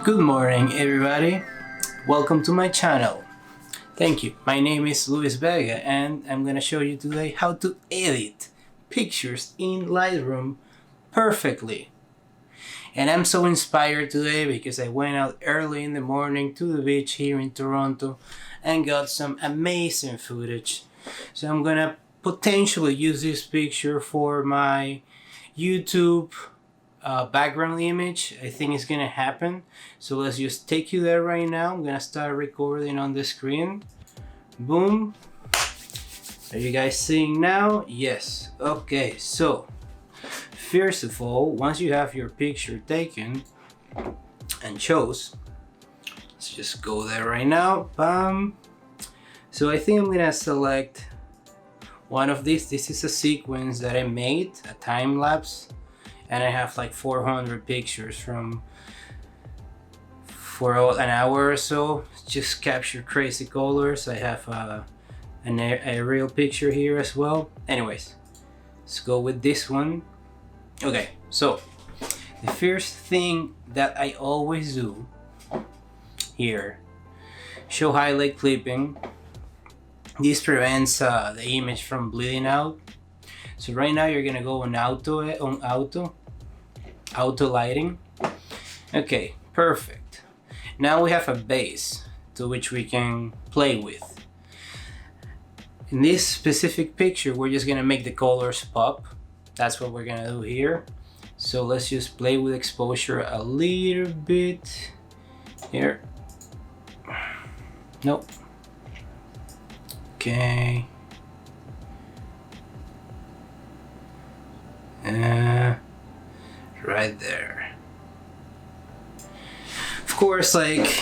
Good morning, everybody. Welcome to my channel. Thank you. My name is Luis Vega and I'm gonna show you today how to edit pictures in Lightroom perfectly. And I'm so inspired today because I went out early in the morning to the beach here in Toronto and got some amazing footage. So I'm gonna potentially use this picture for my YouTube background image. I think it's gonna happen. So let's just take you there right now. I'm gonna start recording on the screen. Boom. Are you guys seeing now? Yes. Okay, so first of all, once you have your picture taken and chose, let's just go there right now. Bam. So I think I'm gonna select one of these. This is a sequence that I made, a time lapse. And I have like 400 pictures for an hour or so. Just capture crazy colors. I have an aerial picture here as well. Anyways, let's go with this one. Okay, so the first thing that I always do here, show highlight clipping. This prevents the image from bleeding out. So right now you're gonna go on auto lighting. Okay, perfect. Now we have a base to which we can play with. In this specific picture, we're just gonna make the colors pop. That's what we're gonna do here. So let's just play with exposure a little bit here. Nope. Okay. Right there. Of course, like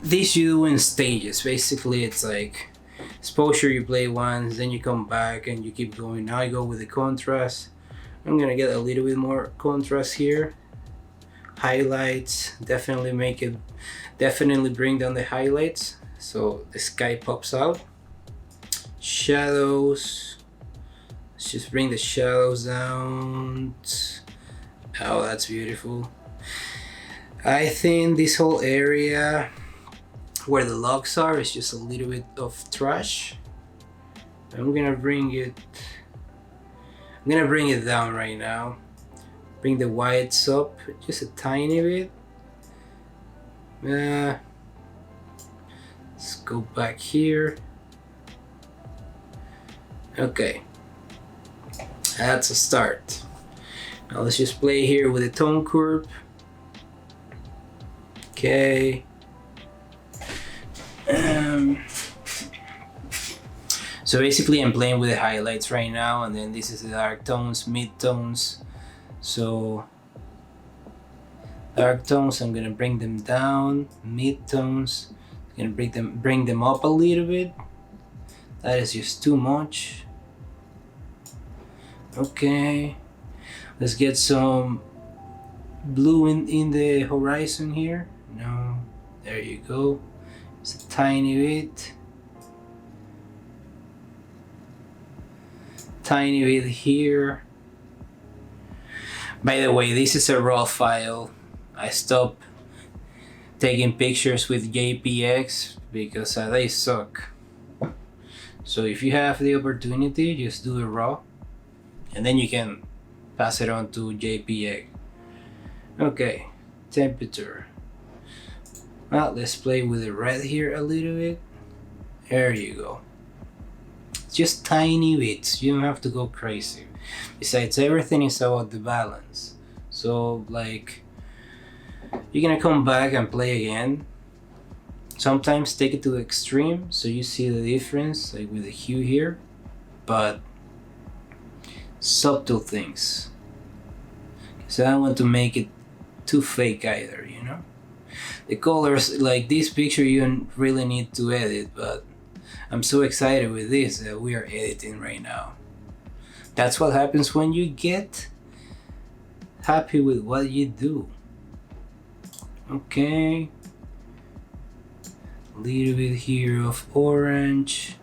these you do in stages. Basically, it's like exposure you play once, then you come back and you keep going. Now I go with the contrast. I'm gonna get a little bit more contrast here. Highlights, definitely bring down the highlights so the sky pops out. Shadows, let's just bring the shadows down. Oh, that's beautiful. I think this whole area where the logs are is just a little bit of trash. I'm gonna bring it down right now. Bring the whites up just a tiny bit. Let's go back here. Okay, that's a start. Now let's just play here with the tone curve. Okay. So basically I'm playing with the highlights right now, and then this is the dark tones, mid tones. So dark tones, I'm gonna bring them down. Mid tones, I'm gonna bring them up a little bit. That is just too much. Okay. Let's get some blue in the horizon here. No, there you go. It's a tiny bit. Tiny bit here. By the way, this is a raw file. I stopped taking pictures with JPEGs because they suck. So if you have the opportunity, just do it raw, and then you can pass it on to JPEG. Okay, temperature. Well, let's play with the red here a little bit. There you go. Just tiny bits, you don't have to go crazy. Besides, everything is about the balance. So like, you're gonna come back and play again. Sometimes take it to the extreme so you see the difference, like with the hue here, but subtle things. So I don't want to make it too fake either, you know? The colors, like this picture, you don't really need to edit, but I'm so excited with this that we are editing right now. That's what happens when you get happy with what you do. Okay. A little bit here of orange.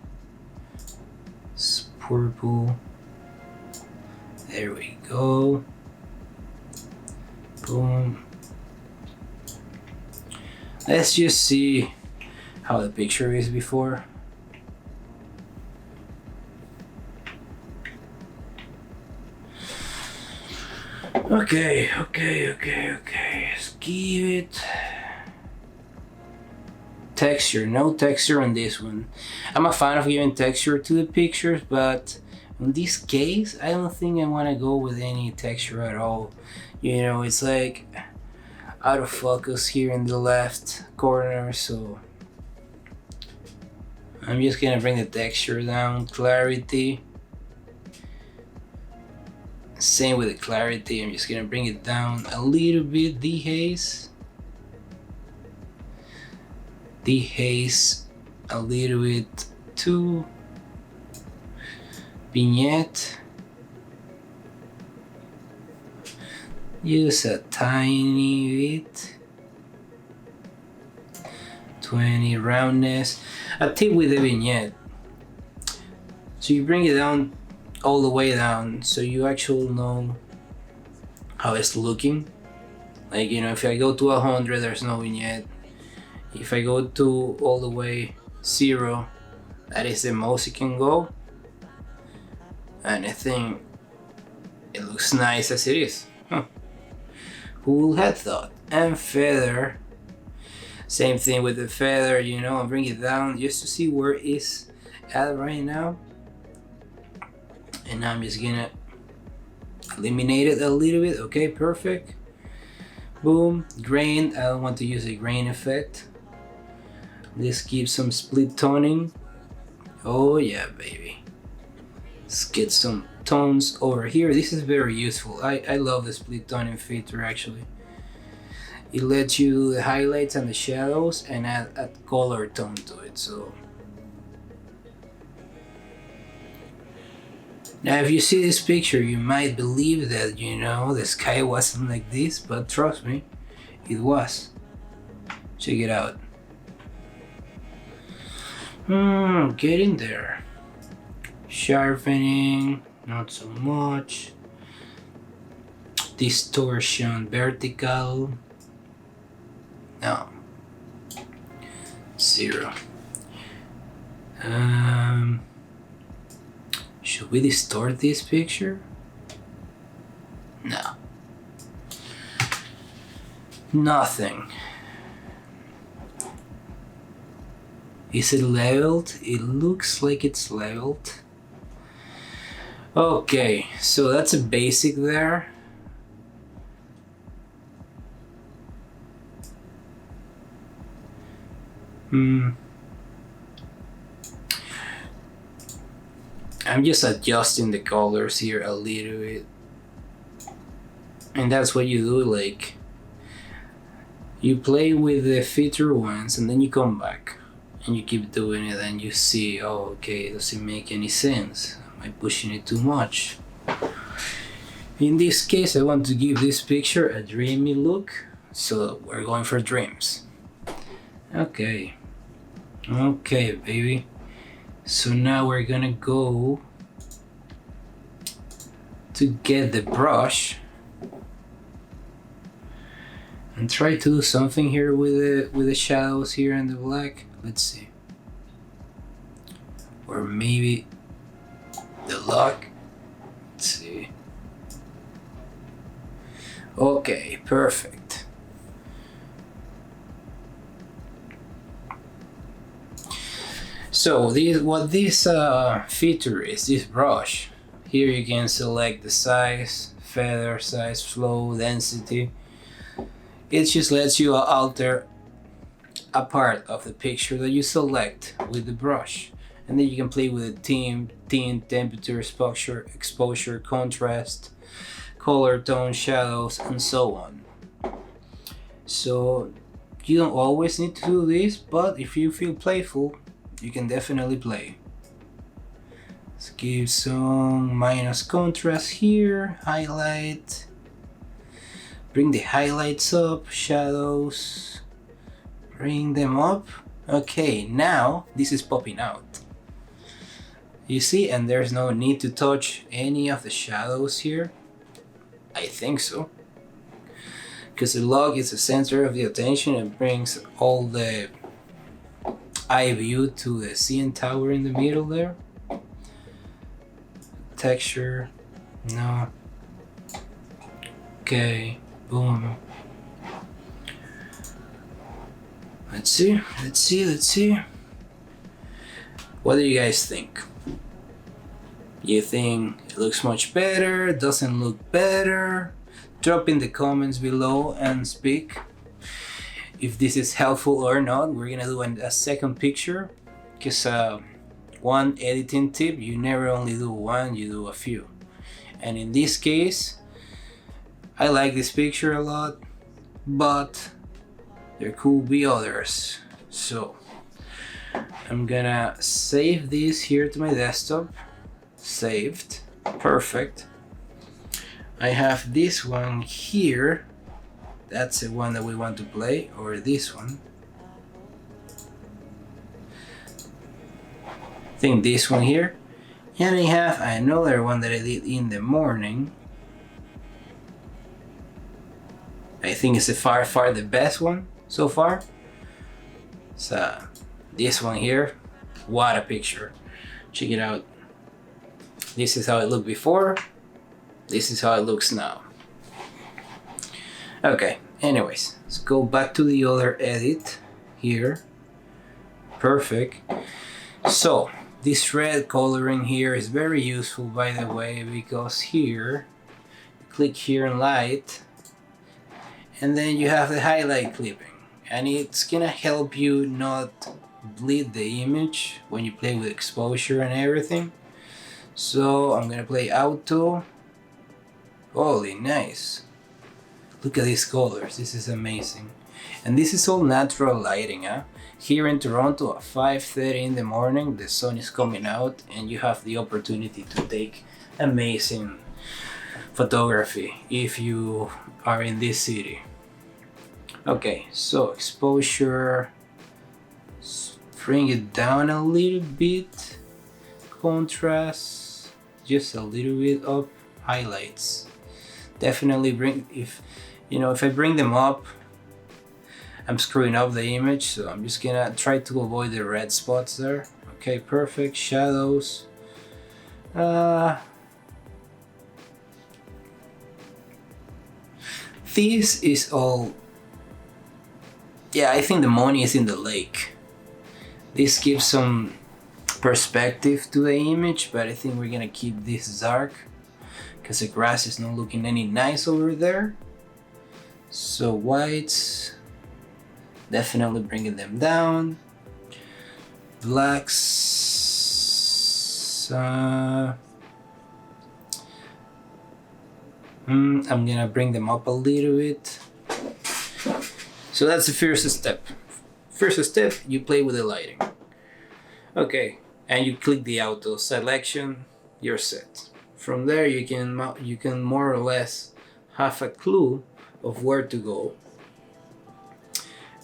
It's purple. There we go. Boom. Let's just see how the picture is before. Okay. Let's give it texture. No texture on this one. I'm a fan of giving texture to the pictures, but in this case, I don't think I want to go with any texture at all. You know, it's like out of focus here in the left corner, so I'm just gonna bring the texture down. Clarity. Same with the clarity, I'm just gonna bring it down a little bit. Dehaze a little bit too. Vignette, use a tiny bit. 20 roundness. A tip with the vignette, so you bring it down all the way down so you actually know how it's looking. Like, you know, if I go to 100, there's no vignette. If I go to all the way 0, that is the most it can go. And I think it looks nice as it is. Who would have thought? And feather, same thing with the feather, you know, and bring it down just to see where it's at right now. And I'm just gonna eliminate it a little bit. Okay, perfect. Boom. Grain, I don't want to use a grain effect. Let's give some split toning. Oh yeah, baby. Let's get some tones over here. This is very useful. I love the split toning feature actually. It lets you do the highlights and the shadows and add color tone to it. So now if you see this picture, you might believe that, you know, the sky wasn't like this, but trust me, it was. Check it out. Getting there. Sharpening, not so much. Distortion, vertical. No. 0. Should we distort this picture? No. Nothing. Is it leveled? It looks like it's leveled. Okay, so that's a basic there. I'm just adjusting the colors here a little bit. And that's what you do, like, you play with the feature once and then you come back and you keep doing it and you see, oh, okay, does it make any sense? Am I pushing it too much? In this case, I want to give this picture a dreamy look, so we're going for dreams. Okay, baby. So now we're gonna go to get the brush and try to do something here with the shadows here and the black. Let's see. Or maybe the lock. Let's see. Okay, perfect. So what this feature is, this brush. Here you can select the size, feather size, flow, density. It just lets you alter a part of the picture that you select with the brush. And then you can play with the theme, temperature, exposure, contrast, color, tone, shadows, and so on. So you don't always need to do this, but if you feel playful, you can definitely play. Let's give some minus contrast here, highlight, bring the highlights up, shadows, bring them up. Okay, now this is popping out. You see, and there's no need to touch any of the shadows here. I think so. Because the log is the center of the attention and brings all the eye view to the CN tower in the middle there. Texture, no. Okay, boom. Let's see. What do you guys think? You think it looks much better? Doesn't look better? Drop in the comments below and speak if this is helpful or not. We're gonna do a second picture, because one editing tip, you never only do one, you do a few. And in this case, I like this picture a lot, but there could be others. So I'm gonna save this here to my desktop. Saved, perfect. I have this one here. That's the one that we want to play, or this one. I think this one here. And I have another one that I did in the morning. I think it's far the best one so far. So this one here, what a picture. Check it out. This is how it looked before. This is how it looks now. Okay, anyways, let's go back to the other edit here. Perfect. So this red coloring here is very useful, by the way, because here, click here in light, and then you have the highlight clipping, and it's gonna help you not bleed the image when you play with exposure and everything. So I'm gonna play auto. Holy nice. Look at these colors, this is amazing. And this is all natural lighting, huh? Here in Toronto at 5:30 in the morning, the sun is coming out and you have the opportunity to take amazing photography if you are in this city. Okay, so exposure, bring it down a little bit, contrast, just a little bit up, highlights. Definitely bring, if I bring them up, I'm screwing up the image, so I'm just gonna try to avoid the red spots there. Okay, perfect. Shadows. This is all, yeah, I think the money is in the lake. This gives some perspective to the image, but I think we're gonna keep this dark because the grass is not looking any nice over there. So whites, definitely bringing them down. Blacks, I'm gonna bring them up a little bit. So that's the first step. First step, you play with the lighting. Okay, and you click the auto selection, you're set. From there you can more or less have a clue of where to go.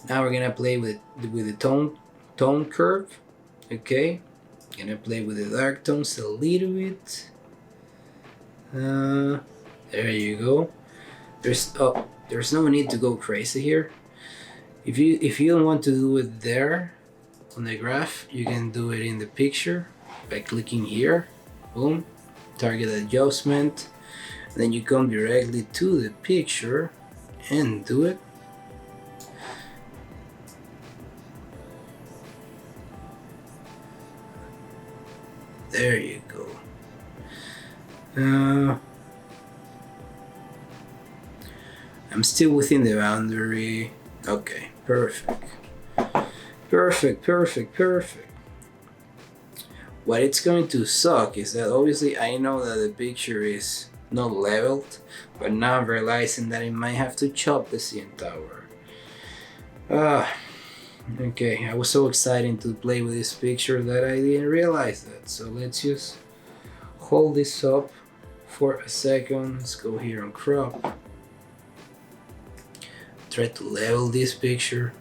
Now we're gonna play with the tone curve. Okay, gonna play with the dark tones a little bit. There you go. There's no need to go crazy here. If you don't want to do it there on the graph, you can do it in the picture by clicking here. Boom, target adjustment. Then you come directly to the picture and do it. There you go. I'm still within the boundary. Okay, perfect. Perfect. What it's going to suck is that obviously I know that the picture is not leveled, but now I'm realizing that I might have to chop the CN tower. Okay, I was so excited to play with this picture that I didn't realize that. So let's just hold this up for a second. Let's go here on crop. Try to level this picture.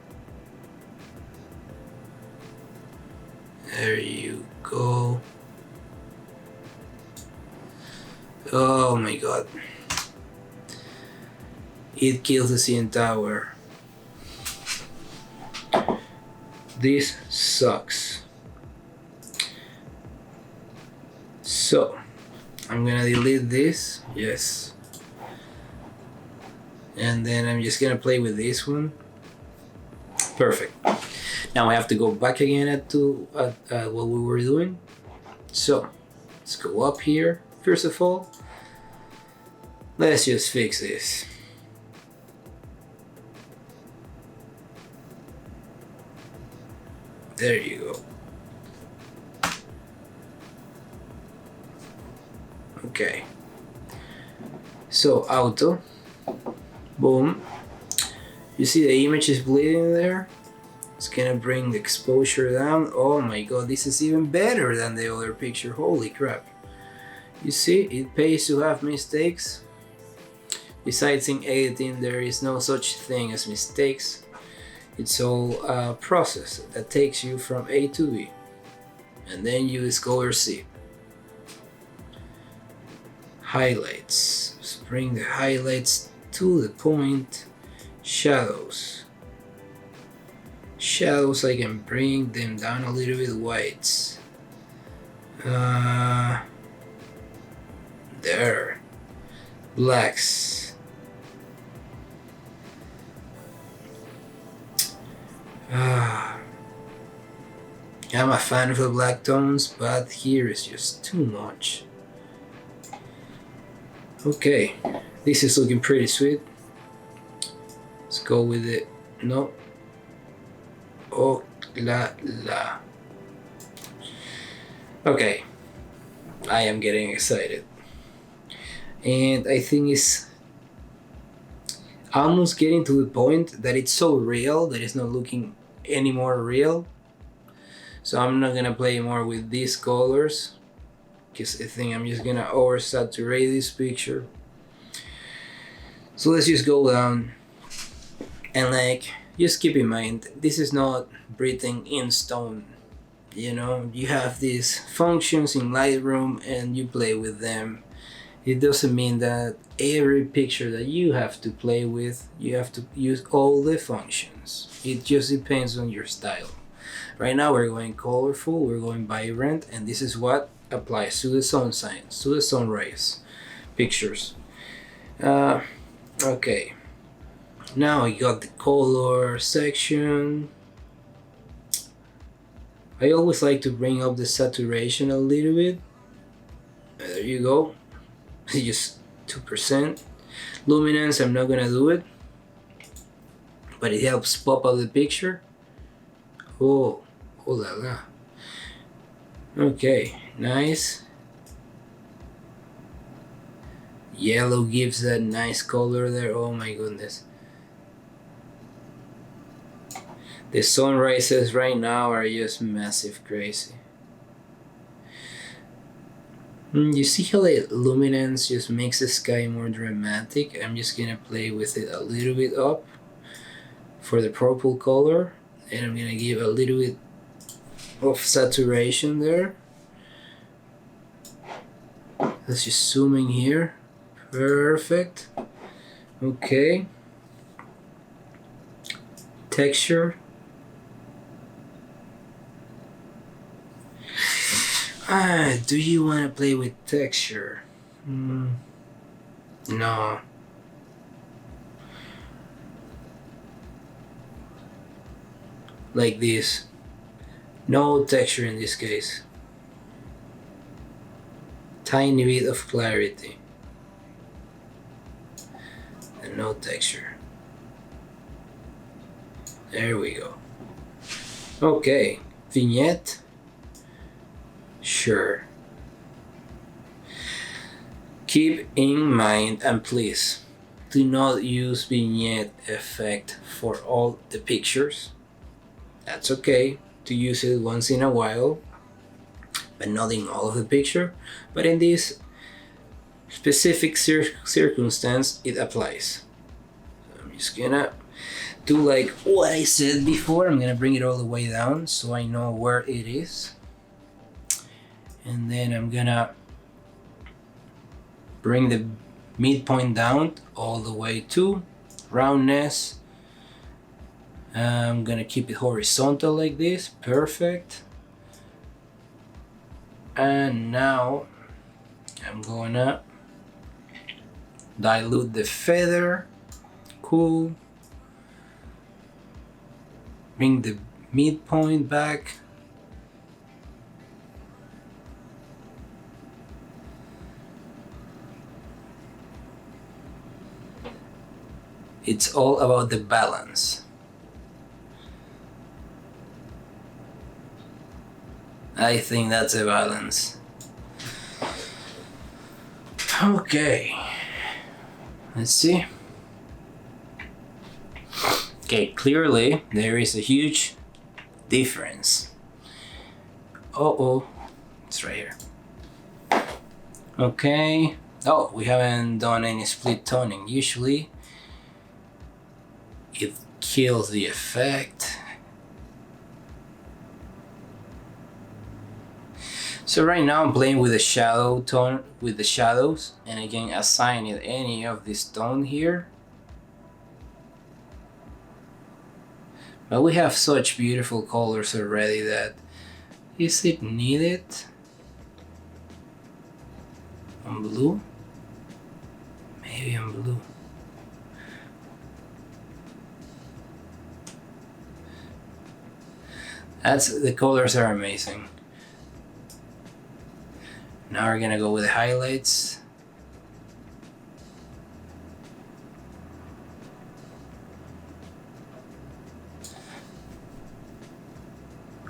There you go. Oh my god. It kills the CN tower. This sucks. So, I'm gonna delete this. Yes. And then I'm just gonna play with this one. Perfect. Now I have to go back again to what we were doing. So let's go up here. First of all, let's just fix this. There you go. Okay. So auto. Boom. You see the image is bleeding there? It's gonna bring the exposure down. Oh my god, this is even better than the other picture. Holy crap. You see, it pays to have mistakes. Besides, in editing, there is no such thing as mistakes. It's all a process that takes you from A to B. And then you discover C. Highlights. Just bring the highlights to the point. Shadows. Shadows, I can bring them down a little bit. Whites. There. Blacks. I'm a fan of the black tones, but here is just too much. Okay, this is looking pretty sweet. Let's go with it. No. Oh la la. Okay, I am getting excited. And I think it's almost getting to the point that it's so real that it's not looking any more real. So I'm not gonna play more with these colors because I think I'm just gonna oversaturate this picture. So let's just go down and like just keep in mind this is not written in stone. You know, you have these functions in Lightroom and you play with them. It doesn't mean that every picture that you have to play with, you have to use all the functions. It just depends on your style. Right now we're going colorful, we're going vibrant, and this is what applies to the sun signs, to the sun rays pictures. Okay, now I got the color section. I always like to bring up the saturation a little bit. There you go. Just 2%. Luminance, I'm not gonna do it, but it helps pop out the picture. Oh la la. Okay, nice. Yellow gives that nice color there. Oh my goodness. The sunrises right now are just massive crazy. You see how the luminance just makes the sky more dramatic? I'm just gonna play with it a little bit up for the purple color, and I'm gonna give a little bit of saturation there. Let's just zoom in here. Perfect. Okay. Texture. Do you want to play with texture? No. Like this. No texture in this case. tiny bit of clarity and no texture. There we go. Okay, vignette. Sure. Keep in mind, and please do not use vignette effect for all the pictures. That's okay to use it once in a while, but not in all of the picture. But in this specific circumstance, it applies. So I'm just gonna do like what I said before. I'm gonna bring it all the way down so I know where it is. And then I'm gonna bring the midpoint down all the way to roundness. I'm gonna keep it horizontal like this. Perfect. And now I'm gonna dilute the feather. Cool. Bring the midpoint back. It's all about the balance. I think that's a balance. Okay. Let's see. Okay, clearly there is a huge difference. Oh, it's right here. Okay. Oh, we haven't done any split toning. Usually it kills the effect. So right now I'm playing with the shadow tone, with the shadows, and again assigning any of this tone here. But we have such beautiful colors already that is it needed on blue? Maybe on blue. The colors are amazing. Now we're gonna go with the highlights.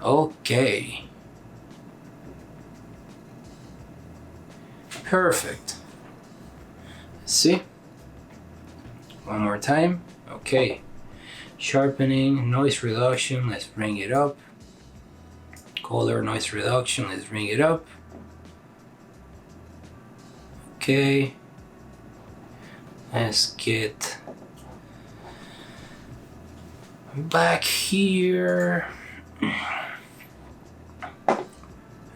Okay. Perfect. Let's see. One more time. Okay. Sharpening, noise reduction, let's bring it up. Color, noise reduction, let's bring it up. Okay. Let's get back here.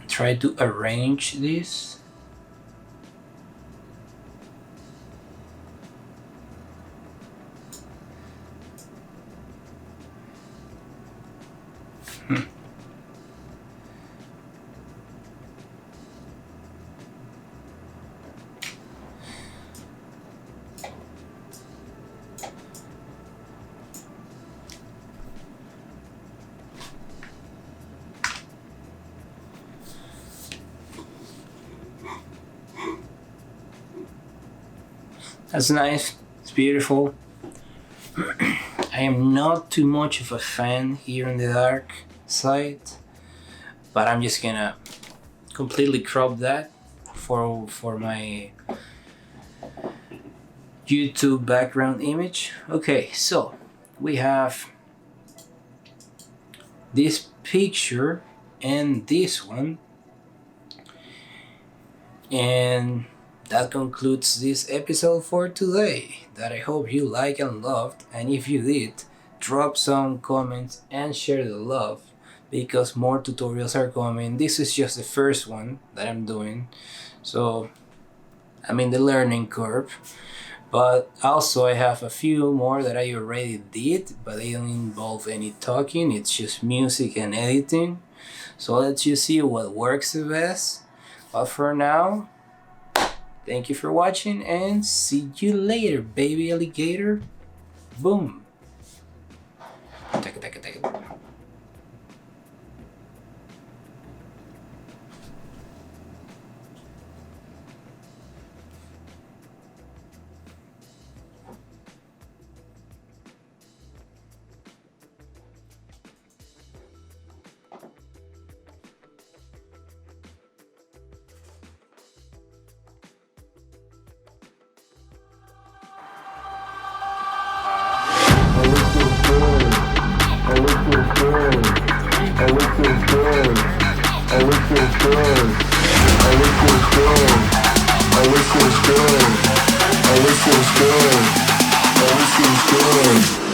Try to arrange this. That's nice. It's beautiful. I am not too much of a fan here in the dark side, but I'm just gonna completely crop that for my YouTube background image. Okay, so we have this picture and this one, and that concludes this episode for today that I hope you liked and loved. And if you did, drop some comments and share the love because more tutorials are coming. This is just the first one that I'm doing, so I'm in the learning curve. But also I have a few more that I already did, but they don't involve any talking. It's just music and editing. So let's just see what works the best. But for now, thank you for watching and see you later, baby alligator. Boom. Take it. I look so good.